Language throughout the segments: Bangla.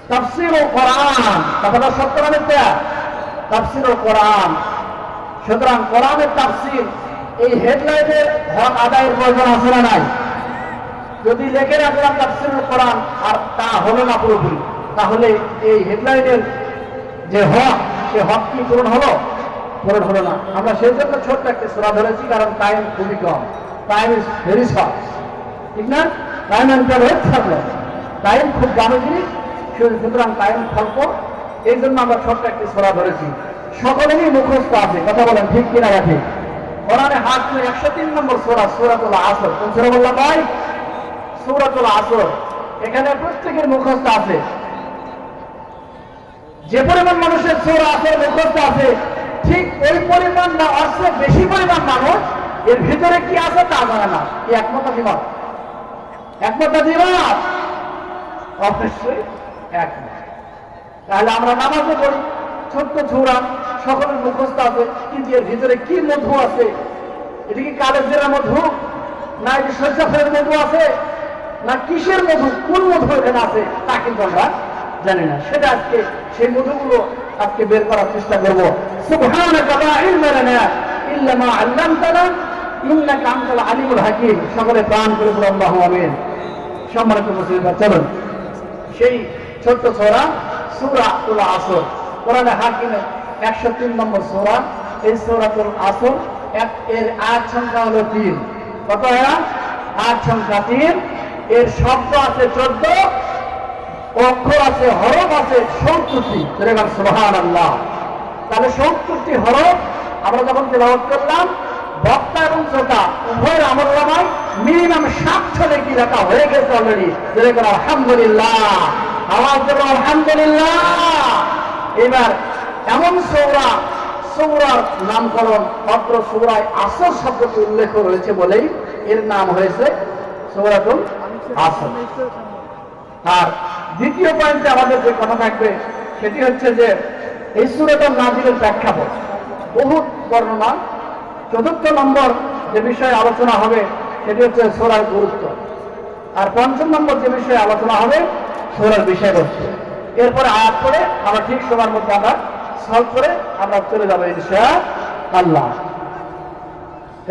তাফসীরুল কোরআন, কথাটা সত্য না মিথ্যা? তাফসীরুল কোরআন। সুতরাং কোরআনের তাফসীর এই হেডলাইনের হক আদায়ের প্রয়োজন আছে না নাই? যদি লেখে রাখলাম তাফসীরুল কোরআন আর তা হলো না পুরোপুরি, তাহলে এই হেডলাইনের যে হক, সে হক কি পূরণ হলো? পূরণ হলো না। আমরা সেই জন্য ছোট্ট একটা সূরা ধরেছি, কারণ টাইম খুবই কম। টাইম ইজ ভেরি শর্ট, ঠিক না? টাইম এন্টারভেট থাকলো, টাইম খুব দামি জিনিস, সুতরাং টাইম স্বল্প, এই জন্য আমরা ছোট্ট একটি সূরা ধরেছি। সকলেরই মুখস্থ আছে, কথা বলেন ঠিক কিনা? ঠিক। কোরআনে হাকিমের 103 নম্বর সূরা, সূরাতুল আসর। কোন সূরা বললাম ভাই? সূরাতুল আসর। এখানে প্রত্যেকের মুখস্থ আছে। যে পরিমাণ মানুষের সূরা আসর মুখস্থ আছে, ঠিক ওই পরিমাণ না অর্থ বেশি পরিমাণ মানুষ এর ভিতরে কি আছে তা জানে না। কি একমত দ্বিমত? একমত দ্বিমত? অবশ্যই একমত। তাহলে আমরা নামাজে পড়ি, ছোট্ট সূরা, সকলের মুখস্থ আছে, কিন্তু এর ভিতরে কি মধু আছে? এটা কি কালেজের মধু, না এটি শস্যের মধু আছে, না কিসের মধু, কোন মধু এখানে আছে তা কিন্তু আমরা জানি না। সেটা আজকে সেই মধুগুলো আজকে বের করার চেষ্টা করবো। সুবহানাকা লা ইলমা লানা ইল্লা মা আল্লামতানা ইন্নাকা আনতাল আলিমুল হাকীম। সকলে প্রাণ করে বলুন আল্লাহু আমিন। সম্মানিত মুসলিমরা, চলুন সেই ছোট্ট সূরা সূরাতুল আসর, কোরআনে হাকিমের 103 নম্বর সূরা। এই সূরাতুল আসর এর আয়াত সংখ্যা হলো 3। কত এরা? আয়াত সংখ্যা 3। এর শব্দ আছে 14, অক্ষর আছে, হরফ আছে 70টি। সুবহানাল্লাহ। তাহলে 70টি হরফ আমরা যখন তেলাওয়াত করলাম, বক্তা এবং শ্রোতা উভয়ের আমলনামায় মিনিমাম 700 নেকি লেখা হয়ে গেছে অলরেডি। আলহামদুলিল্লাহ, আওয়াজ দেব আলহামদুলিল্লাহ। এবার এমন সূরার নামকরণ মাত্র সূরায়ে আসর শব্দটি উল্লেখ রয়েছে বলেই এর নাম হয়েছে সূরাতুল আসর। আর দ্বিতীয় পয়েন্টে আমাদের যে কথা থাকবে সেটি হচ্ছে যে এই সূরাটার নাযিলের প্রেক্ষাপট, বহুত বর্ণনা। চতুর্থ নম্বর যে বিষয়ে আলোচনা হবে সেটি হচ্ছে সূরার গুরুত্ব। আর পঞ্চম নম্বর যে বিষয়ে আলোচনা হবে সূরার বিষয়বস্তু। এরপরে আয়াত করে আমরা ঠিক সময়ের মধ্যে আমরা সলভ করে আমরা চলে যাবো ইনশাআল্লাহ।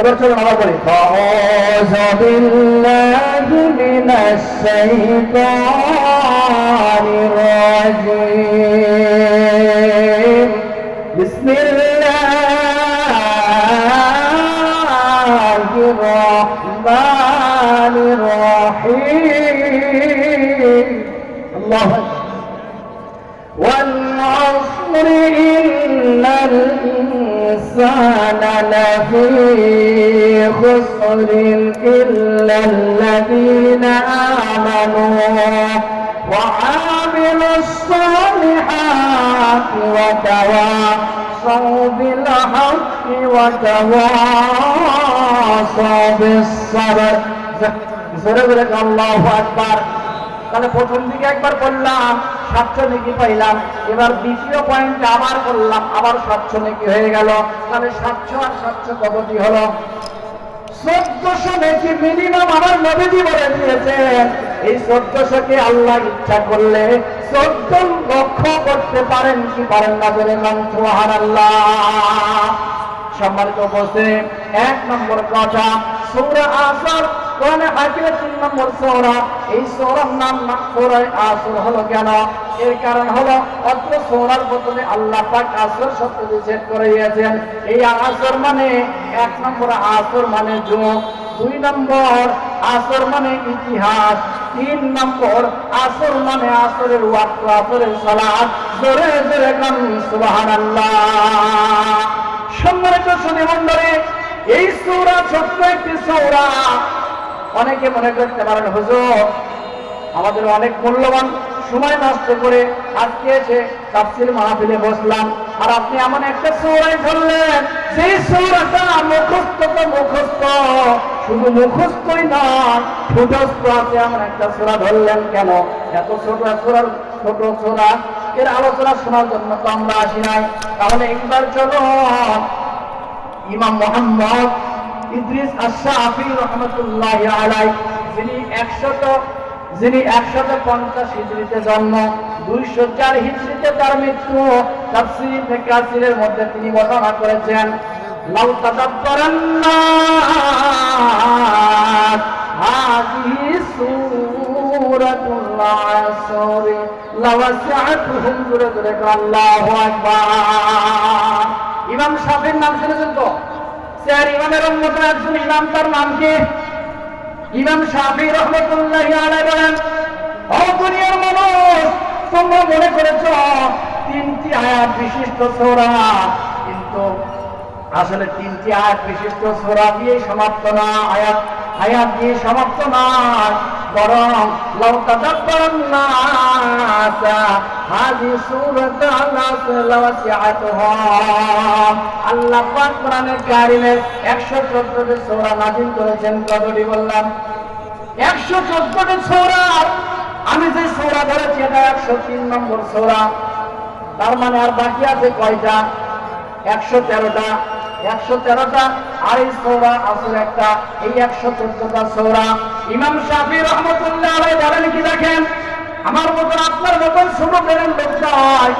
এবার চলুন আমরা বলি, আউযু বিল্লাহি মিনাশ শাইতানির রাজীম। বিসমিল্লাহির রাহমানির রাহিম। আল্লাহু আকবার। ওয়াল আসরি ইন্নাল ইনসানা লাফি খুসর ইল্লা আল্লাযীনা আমানু ওয়া আমিলুস সালিহাতি ওয়া তাওয়াসাউ বিল হাক্কি ওয়া তাওয়াসাউ বিস সাবর। জোরে বলে আল্লাহু আকবার। তাহলে প্রথম দিকে একবার বললাম 700 নেকি পাইলাম, এবার দ্বিতীয় পয়েন্ট আবার বললাম, আবার 700 নেকি হয়ে গেল। তাহলে 700 আর 700 কতটি হলো? 1400 নেকি মিনিমাম আমার নবীজি বলে দিয়েছেন। এই 1400কে আল্লাহ ইচ্ছা করলে 14 লক্ষ করতে পারেন কি পারেন না? বলে সুবহানাল্লাহ। সম্মানিত উপস্থিতি, 1 নম্বর কথা, সূরা আসর কোরআনে হাকিমের 3 নম্বর সূরা। এই সূরার নাম সূরা আসর হলো কেন? এর কারণ হলো অত্র সূরার বদলে আল্লাহ পাক আসর শব্দটি সেট করে দিয়েছেন। এই আসর মানে 1 নম্বর আসর মানে যুগ, 2 নম্বর আসর মানে ইতিহাস, 3 নম্বর আসর মানে আসরের ওয়াক্ত, আসরের সালাত। জোরে জোরে কান সুবহানাল্লাহ। সম্মানিত সুধীমণ্ডলী, এই সূরা ছোট্ট একটি সূরা। অনেকে মনে করতে পারেন হুজুর আমাদের অনেক মূল্যবান সময় নষ্ট করে আজকে এসে তাফসীর মাহফিলে বসলাম, আর আপনি এমন একটা সূরাই ধরলেন সেই সূরাটা মুখস্থ তো মুখস্থ, শুধু মুখস্থই নয় ঠোঁটস্থ আছে এমন একটা সূরা ধরলেন কেন? এত ছোট সূরা এর আলোচনা শোনার জন্য তো আমরা আসি নাই। তাহলে একবার চলো ইমাম মুহাম্মদ ইদ্রিস আশ-শাফিঈ রাহমাতুল্লাহি আলাইহি, যিনি 100 যিনি 150 হিজরিতে জন্ম, 204 হিজরিতে তার মৃত্যু। তাফসীর ইবনে কাসিরের মধ্যে তিনি বর্ণনা করেছেন, লাউ তাদাব্বারান্নাস হাযিহি সূরাতুল আসর লাওয়াসিআতুহুম। জোরে জোরে আল্লাহু আকবার। ইমাম শাফিঈর নাম শুনেছেন তো? চার ইমামের উম্মতের একজন ইমাম, তার নাম কি? ইমাম শাফিঈ রাহমাতুল্লাহি আলাইহি বলেন, ও দুনিয়ার মানুষ, তোমরা মনে করেছ 3টি আয়াত বিশিষ্ট সূরা, কিন্তু আসলে 3টি আয়াত বিশিষ্ট সূরা দিয়ে সমাপ্ত না, আয়াত দিয়ে সমাপ্ত নয়, বরং লাউ তাদাব্বারান্নাস হাযিহি সূরাতুল আসর লাওয়াসিআতুহুম। আল্লাহ পাক কোরআনে কারীমে 114টি সূরা নাযিল করেছেন। কতটি বললাম? 114টি সূরা। আমি যে সূরা ধরেছি এটা 103 নম্বর সূরা। তার মানে আর বাকি আছে কয়টা? 113টা। 113টা। আর এই সূরা আসর একটা, এই 114টা সূরা। ইমাম শাফিঈ রাহমাতুল্লাহ আলাইহি বলেন কি, দেখেন, আমার মতন আপনার মতন ছোট বেরেন লোক নয়,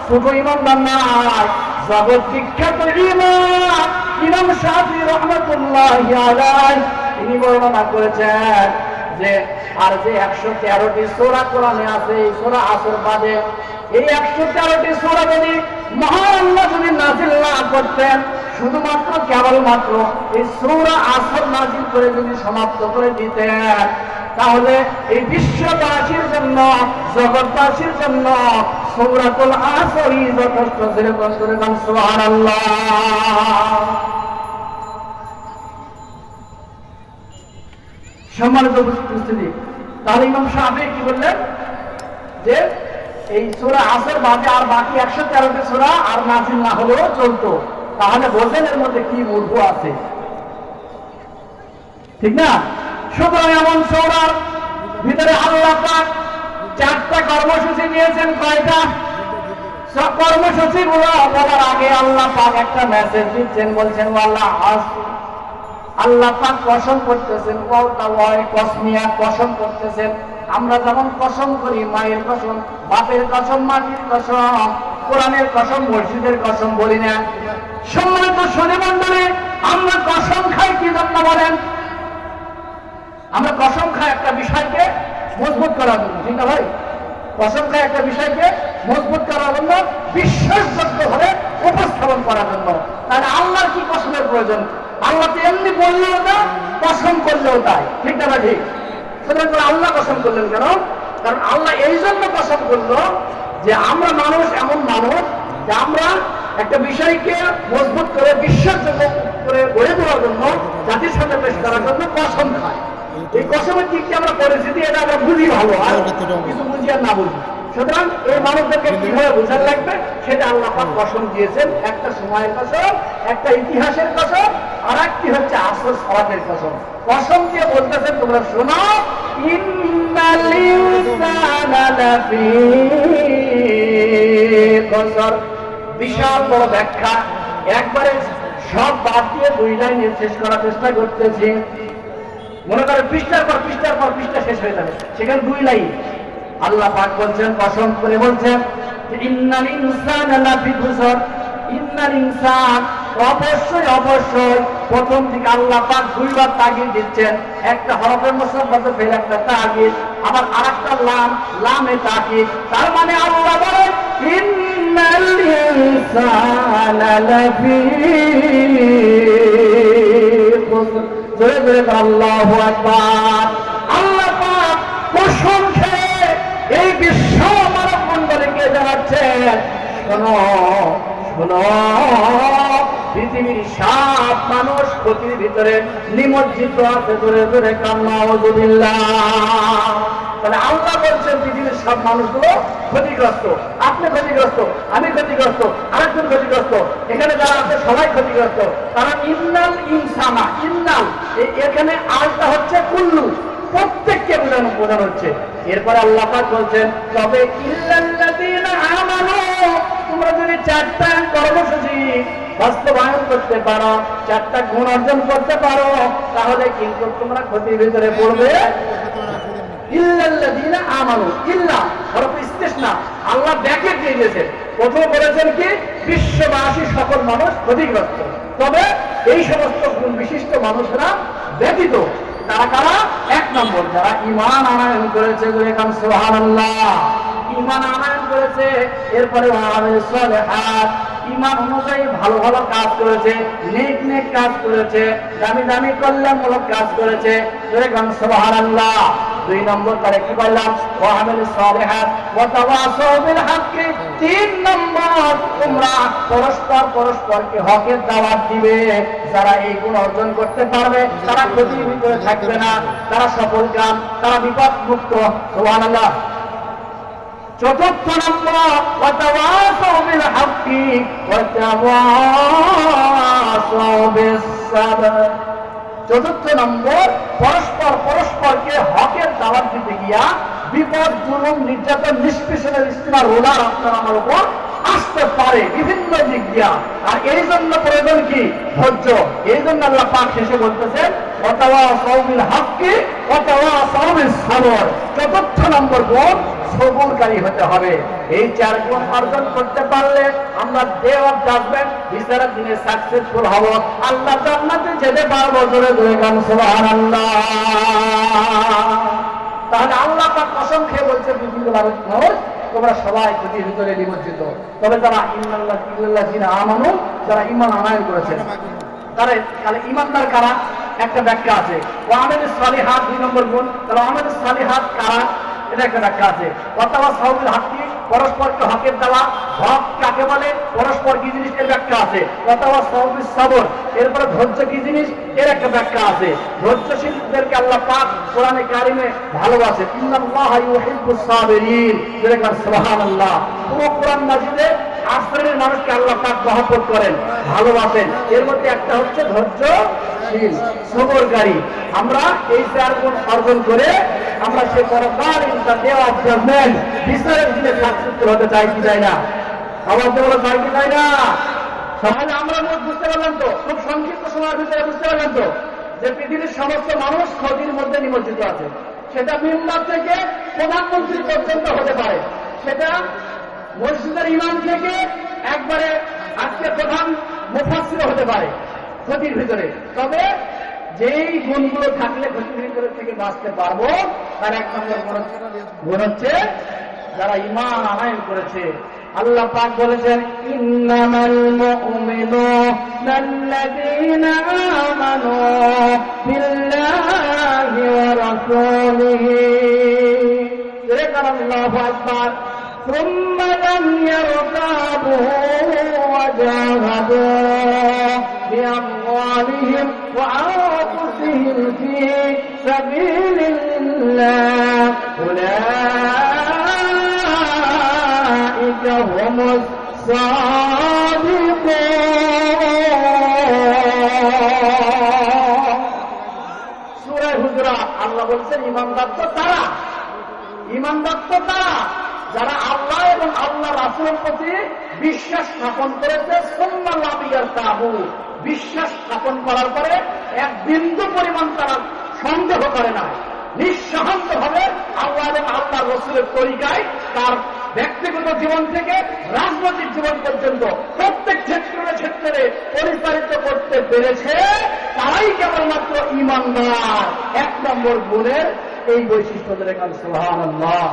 ছোট ইমানদার নয়, জগৎ বিখ্যাত ইমাম ইমাম শাফিঈ রাহমাতুল্লাহি আলাইহি তিনি বর্ণনা করেছেন যে আর যে 113টি সূরা কোরআনে আছে, এই সূরা আসর বাদে এই 113টি সূরা যদি মহান আল্লাহ যদি নাযিল না করতেন, শুধুমাত্র কেবলমাত্র এই সূরা আসর নাযিল করে যদি সমাপ্ত করে দিতেন, তাহলে এই বিশ্ববাসীর জন্য, জগৎবাসীর জন্য সূরাতুল আসরই যথেষ্ট। সুবহানাল্লাহ। সম্মানিত উপস্থিতি, তাহলে ইমাম শাফিঈ কি বললেন যে এই সূরা আসর বাদে আর বাকি 113টি সূরা আর নাযিল না হলেও চলতো। তাহলে বোঝেন এর মধ্যে কি মূল্য আছে, ঠিক না? সুতরাং এমন সূরার ভিতরে আল্লাহ পাক 4টা কর্মসূচি নিয়েছেন। কয়টা? সব কর্মসূচিগুলো বলার আগে আল্লাহ পাক একটা মেসেজ দিচ্ছেন, বলছেন আল্লাহ পাক কসম করতেছেন, কসমিয়া কসম করতেছেন। আমরা যেমন কসম করি, মায়ের কসম, বাপের কসম, মাটির কসম, কোরআনের কসম, মসজিদের কসম বলি না। সম্মানিত শোনেমণ্ডলী, আমরা কসম খাই কি জন্য বলেন? আমরা কসম খাই একটা বিষয়কে মজবুত করার জন্য, ঠিক না ভাই? কসম খাই একটা বিষয়কে মজবুত করার জন্য, বিশ্বাসযোগ্য ভাবে উপস্থাপন করার জন্য। তাহলে আল্লাহর কি কসমের প্রয়োজন? আল্লাহ তো এমনি বললেও না, কসম করলেও তাই, ঠিক না ভাই? ঠিক। সুতরাং আল্লাহ কসম করলেন কেন? কারণ আল্লাহ এই জন্য কসম করলো যে আমরা মানুষ, এমন মানুষ যে আমরা একটা বিষয়কে মজবুত করে বিশ্বাসযোগ্য করে গড়ে তোলার জন্য, জাতির সামনে পেশ করার জন্য কসম খাই। এই কসমের দিকটি আমরা পরিস্থিতি এটা আমরা বুঝি ভালো, আর কিছু বুঝি আর না বুঝি। সুতরাং এই মানুষদেরকে কিভাবে বোঝার লাগবে সেটা আল্লাহ পাক কসম দিয়েছেন। একটা সময়ের কসম, একটা ইতিহাসের কসম, আর একটি হচ্ছে আসর সালাতের কসম। কসম দিয়ে বলতেছেন, তোমরা শোনো, ইন্নাল ইনসানা লাফি খুসর। বিশাল বড় ব্যাখ্যা, একবারে সব বাদ দিয়ে 2 লাইনে শেষ করার চেষ্টা করতেছি। মনে করে পৃষ্ঠার পর পৃষ্ঠার পর পৃষ্ঠা শেষ হয়ে যাবে, সেখানে 2 লাইন। আল্লাহ পাক বলছেন, কসম করে বলছেন, ইন্নাল ইনসানা লাফি খুসর। ইন্নাল ইনসান, অবশ্যই অবশ্যই। প্রথম দিকে আল্লাহ পাক 2 বার তাগিদ দিচ্ছেন। একটা হরফে মুসাফফাতে ফেলে একটা তাগিদ, আবার আরেকটা লামে তাগিদ। তার মানে আল্লাহ বলেন ইন্নাল ইনসানা লাফি খুসর। জোরে জোরে আল্লাহু আকবার। আল্লাহ পাক কসম খেয়ে এই বিশ্ব মানব মণ্ডলীকে জানাচ্ছেন, শোনো শোনো, পৃথিবীর সব মানুষ ক্ষতির ভিতরে নিমজ্জিত আছে। জোরে জোরে নাউযুবিল্লাহ। তাহলে আল্লাহ বলছেন পৃথিবীর সব মানুষগুলো ক্ষতিগ্রস্ত। আপনি ক্ষতিগ্রস্ত, আমি ক্ষতিগ্রস্ত, আরেকজন ক্ষতিগ্রস্ত, এখানে যারা আছে সবাই ক্ষতিগ্রস্ত। কারণ ইন্নাল ইনসানা, ইন্নাল এখানে আলটা হচ্ছে কুল্লু, প্রত্যেককে বোঝানো হচ্ছে। এরপরে আল্লাহ পাক বলছেন, তবে ইল্লাল্লাযীনা আমানু, তোমরা যদি 4টা কর্মসূচি বাস্তবায়ন করতে পারো, 4টা গুণ অর্জন করতে পারো, তাহলে কিন্তু তোমরা ক্ষতির ভিতরে পড়বে ইল্লাল্লাযীনা আমানু, ইল্লা হরফ ইস্তিসনা, আল্লাহ ব্যাকে দিয়ে দিয়েছে। প্রথমে বলেছেন কি বিশ্ববাসী সকল মানুষ ক্ষতিগ্রস্ত, তবে এই সমস্ত গুণ বিশিষ্ট মানুষরা ব্যতীত। তারা কারা? এক নম্বর যারা ঈমান আনয়ন করেছে, এখন সুবহানাল্লাহ, ঈমান আনয়ন করেছে, এরপরে ওয়ামিলুস সালিহাত, ঈমান অনুযায়ী ভালো ভালো কাজ করেছে, নেক নেক কাজ করেছে, দামি দামি কল্যাণমূলক কাজ করেছে, এখন সুবহানাল্লাহ। দুই নম্বর তারা কি বললাম? ওয়ামিলুস সালিহাত ওয়া তাওয়াসাউ বিল হাক্কি। তিন নম্বর তোমরা পরস্পরকে হকের দাওয়াত দিবে। যারা এই গুণ অর্জন করতে পারবে তারা ক্ষতির ভিতরে থাকবে না, তারা সফল কাম, তারা বিপদ মুক্ত। সুবহানাল্লাহ। চতুর্থ নম্বর ওয়া তাওয়াসাউ বিল হাক্কি ওয়া তাওয়াসাউ বিস সাবর। চতুর্থ নম্বর পরস্পরকে হকের দাওয়াত দিতে গিয়া বিপদ, জুলুম, নির্যাতন, নিষ্পেষণের ইস্তেমার ওলার আপনার আমার উপর আসতে পারে বিভিন্ন দিক দিয়া। আর এই জন্য প্রয়োজন কি? ধৈর্য। এই জন্য আল্লাহ পাক শেষে বলতেছেন ওয়া তাওয়াসাউ বিল হাক্কি ওয়া তাওয়াসাউ বিস সাবর। চতুর্থ নম্বর গুণ সবুরকারী হতে হবে। এই চার গুণ অর্জন করতে পারলে আমরা ডে অফ জাজমেন্ট, বিচারের দিনে সাকসেসফুল হব, আল্লাহ জান্নাতে যেতে পারবো। জোরে জোরে গান সুবহানাল্লাহ। তাহলে আল্লাহ পাক কসম খেয়ে বলছে পৃথিবীর মানুষ তোমরা সবাই ক্ষতির ভিতরে নিমজ্জিত, তবে যারা ইল্লাল্লাযীনা আমানু, যারা ঈমান আনয়ন করেছেন তাহলে ঈমানদার কারা? একটা ব্যাখ্যা আছে। ওয়ামিলুস সালিহাত, দুই নম্বর গুণ। তাহলে ওয়ামিলুস সালিহাত কারা? এটা একটা ব্যাখ্যা আছে। ওয়া তাওয়াসাউ বিল হাক্কি, পরস্পরকে হকের দেওয়া। হক কাকে বলে? পরস্পর কি জিনিস, এর ব্যাখ্যা আছে। ওয়া তাওয়াসাউ বিস সাবর, এরপরে ধৈর্য কি জিনিস, এর একটা ব্যাখ্যা আছে। ধৈর্যশীলদেরকে আল্লাহ পাক কোরআনে কারিমে ভালোবাসে। ইন্নাল্লাহা ইউহিব্বুস সাবিরিন। যেরকম সুবহানাল্লাহ। পুরো কোরআন মাজিদে 8 শ্রেণীর মানুষকে আল্লাহ পাক মহব্বত করেন, ভালোবাসেন। এর মধ্যে একটা হচ্ছে ধৈর্যশীল, সবরকারী। আমরা এই চার গুণ অর্জন করে আমরা সে পরকাল ইনশাআল্লাহ ডে অফ জাজমেন্ট, বিচারের দিনে সাকসেসফুল হতে চাই কি চাই না? আবার বলো চাই কি চাই না? তাহলে আমরা বুঝতে পারলাম তো, খুব সংক্ষিপ্ত সময়ের ভিতরে বুঝতে পারলাম তো যে পৃথিবীর সমস্ত মানুষ ক্ষতির মধ্যে নিমজ্জিত আছে। সেটা মেম্বার থেকে প্রধানমন্ত্রী পর্যন্ত হতে পারে, সেটা মসজিদের ইমাম থেকে একবারে আজকে প্রধান মুফাসসির হতে পারে ক্ষতির ভিতরে। তবে যেই গুণগুলো থাকলে ক্ষতির ভিতরে থেকে বাঁচতে পারবো তার এক নম্বর গুণ হচ্ছে যারা ঈমান আনয়ন করেছে। আল্লাহ পাক বলেছেন ইন্নামাল মুমিনুনাল্লাযীনা আমানু বিল্লাহি ওয়া রাসূলিহি। আল্লাহু আকবার। ثم لم يرتابوا وجاهدوا بأموالهم وأنفسهم في سبيل الله أولئك هم الصادقون। সূরা হুজুরাত আল্লাহ বলছেন ঈমানদার তো তারা, ঈমানদার তো তারা যারা আল্লাহ এবং আল্লাহ রাসূলের প্রতি বিশ্বাস স্থাপন করেছে। সুম্মা লাম ইয়ারতাবু, বিশ্বাস স্থাপন করার পরে এক বিন্দু পরিমাণ তারা সন্দেহ করে না, নিঃসন্দেহ ভাবে আল্লাহ এবং আল্লাহ রাসূলের তরিকায় তার ব্যক্তিগত জীবন থেকে রাজনৈতিক জীবন পর্যন্ত প্রত্যেক ক্ষেত্রে পরিচালিত করতে পেরেছে, তারাই কেবলমাত্র ঈমানদার। এক নম্বর গুণের এই বৈশিষ্ট্য দেখেন। সুবহানাল্লাহ।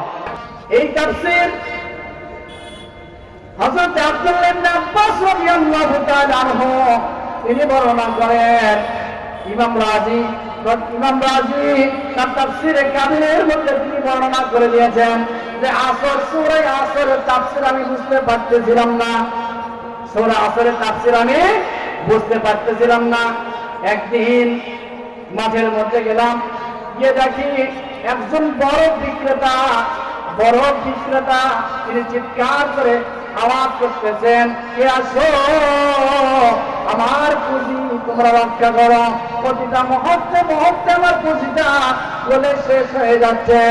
এই তাফসীর হযরত আব্দুল্লাহ ইবনে আব্বাস রাদিয়াল্লাহু তাআলা আনহু তিনি বর্ণনা করেন। ইমাম রাজি তার তাফসীরে কাবিরের মধ্যে তিনি বর্ণনা করে দিয়েছেন যে আসর, সূরা আসরের তাফসীর আমি বুঝতে পারতেছিলাম না, সূরা আসরের তাফসীর আমি বুঝতে পারতেছিলাম না। একদিন মাঠের মধ্যে গেলাম, গিয়ে দেখি একজন বরফ বিক্রেতা তিনি চিৎকার করে আওয়াজ করতেছেন, কে আসো, আমার পুঁজি তোমরা রক্ষা করো। প্রতিটা মুহূর্তে আমার পুঁজিটা বলে শেষ হয়ে যাচ্ছে।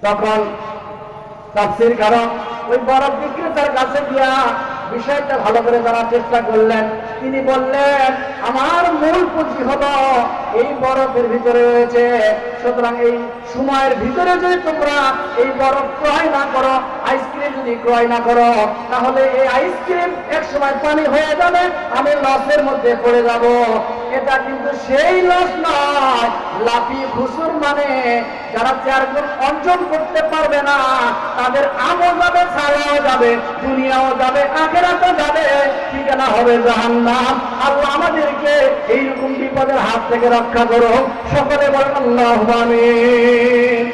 তখন তাফসীরকারক ওই বরফ বিক্রেতার কাছে গিয়া বিষয়টা ভালো করে জানার চেষ্টা করলেন। তিনি বললেন আমার মূল পুঁজি হলো এই বরফের ভিতরে রয়েছে। সুতরাং এই সময়ের ভিতরে যদি তোমরা এই বরফ ক্রয় না করো, আইসক্রিম যদি ক্রয় না করো, তাহলে এই আইসক্রিম এক সময় পানি হয়ে যাবে, আমি লসের মধ্যে পড়ে যাব। এটা কিন্তু সেই লস নয়, লাফি ঘুষুর মানে যারা 4 গুণ অর্জন করতে পারবে না তাদের আমও যাবে, ছাড়াও যাবে, দুনিয়াও যাবে, আখেরাতও যাবে, ঠিকানা হবে জাহান্নাম। আল্লাহ আমাদেরকে এইরকম বিপদের হাত থেকে রক্ষা করো। সকলে বলেন আল্লাহু আমিন।